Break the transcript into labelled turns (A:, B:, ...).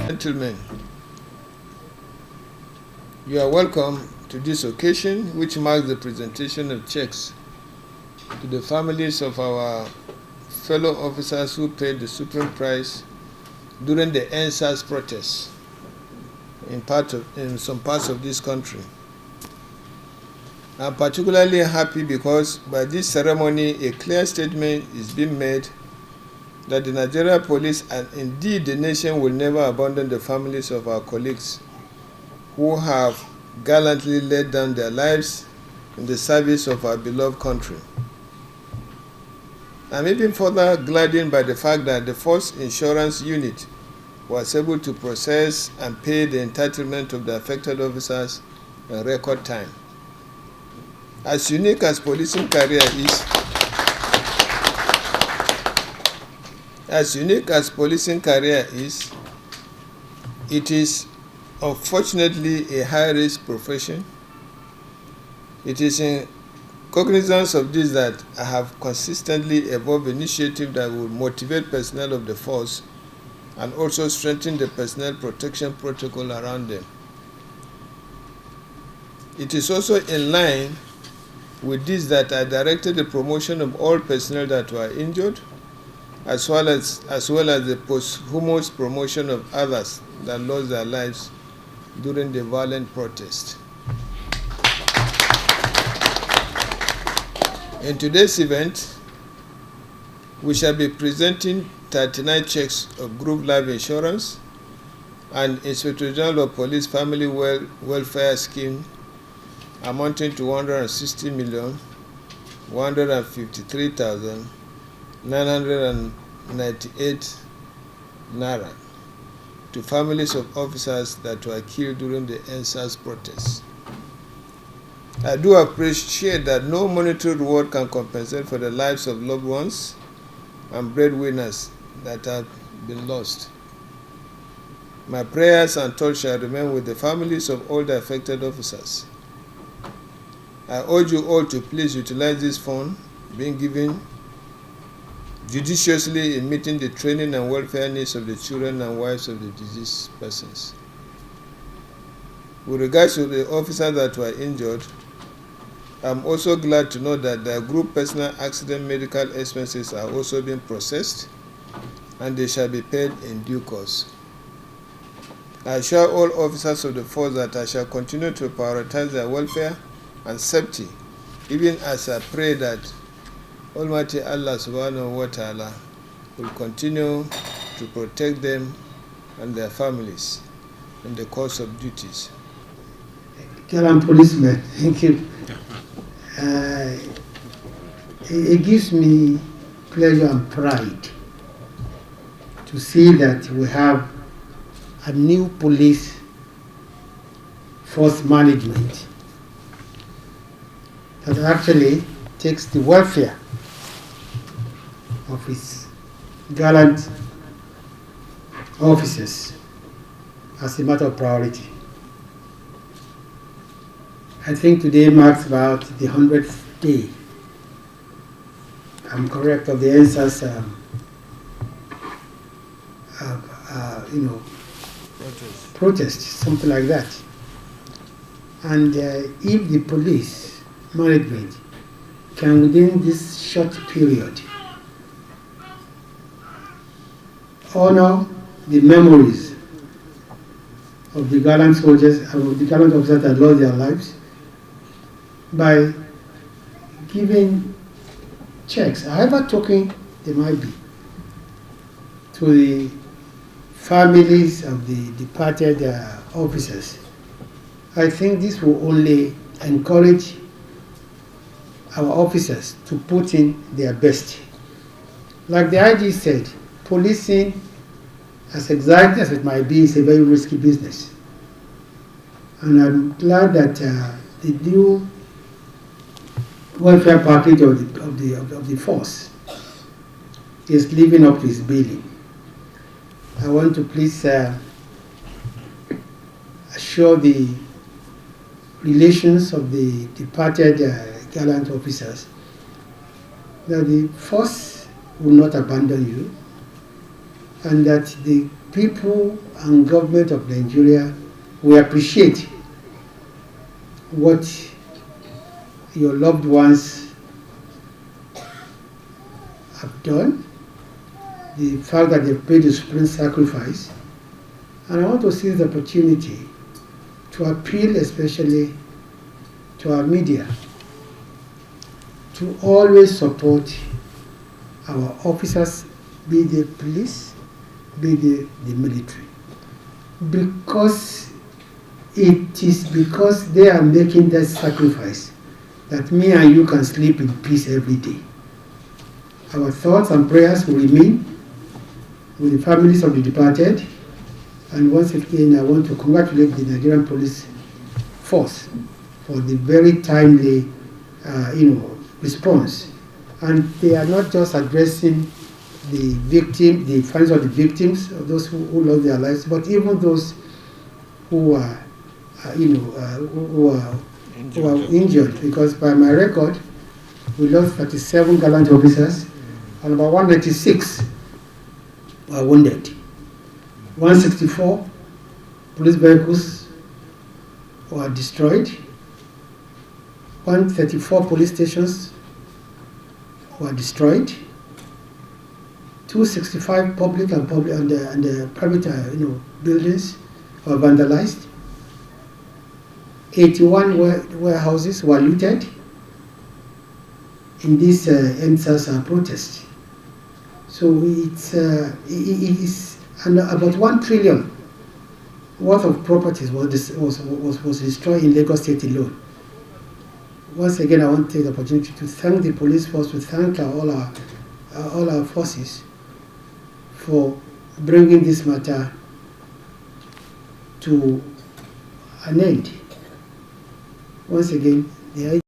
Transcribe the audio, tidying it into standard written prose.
A: Gentlemen, you are welcome to this occasion, which marks the presentation of checks to the families of our fellow officers who paid the supreme price during the NSAS protests in some parts of this country. I'm particularly happy because by this ceremony a clear statement is being made that the Nigerian police and indeed the nation will never abandon the families of our colleagues who have gallantly laid down their lives in the service of our beloved country. I'm even further gladdened by the fact that the Force Insurance Unit was able to process and pay the entitlement of the affected officers in record time. As unique as policing career is, it is unfortunately a high-risk profession. It is in cognizance of this that I have consistently evolved initiatives that will motivate personnel of the force and also strengthen the personnel protection protocol around them. It is also in line with this that I directed the promotion of all personnel that were injured, as well as the posthumous promotion of others that lost their lives during the violent protest. In today's event, we shall be presenting 39 checks of group life insurance and Inspector General of Police Family Welfare Scheme amounting to 160,153,998 naira to families of officers that were killed during the NSAS protests. I do appreciate that no monetary reward can compensate for the lives of loved ones and breadwinners that have been lost. My prayers and thoughts shall remain with the families of all the affected officers. I urge you all to please utilize this fund being given judiciously in meeting the training and welfare needs of the children and wives of the deceased persons. With regards to the officers that were injured, I'm also glad to know that their group personal accident medical expenses are also being processed and they shall be paid in due course. I assure all officers of the force that I shall continue to prioritize their welfare and safety, even as I pray that Almighty Allah subhanahu wa ta'ala will continue to protect them and their families in the course of duties.
B: Gallant policeman, thank you. It gives me pleasure and pride to see that we have a new police force management that actually takes the welfare of its gallant officers as a matter of priority. I think today marks about the 100th day, I'm correct, of the NSAS protest, something like that. And if the police management can, within this short period, honor the memories of the gallant soldiers and of the gallant officers that lost their lives by giving checks, however token they might be, to the families of the departed officers, I think this will only encourage our officers to put in their best. Like the IG said, policing, as exactly as it might be, is a very risky business. And I'm glad that the new welfare package of the force is living up to its billing. I want to please assure the relations of the departed gallant officers that the force will not abandon you, and that the people and government of Nigeria will appreciate what your loved ones have done, the fact that they've paid the supreme sacrifice. And I want to seize the opportunity to appeal especially to our media to always support our officers, be they police, be they the military, because it is because they are making that sacrifice that me and you can sleep in peace every day. Our thoughts and prayers will remain with the families of the departed. And once again, I want to congratulate the Nigerian police force for the very timely response. And they are not just addressing the victim, the families of the victims, of those who lost their lives, but even those who are injured. Because by my record, we lost 37 gallant officers, and about 196 were wounded. 164 police vehicles were destroyed. 134 police stations were destroyed. 265 public and private buildings were vandalized. 81 warehouses were looted in this EndSARS protest. So it is, and about 1 trillion worth of properties was destroyed in Lagos State alone. Once again, I want to take the opportunity to thank the police force, to thank all our forces for bringing this matter to an end. Once again, the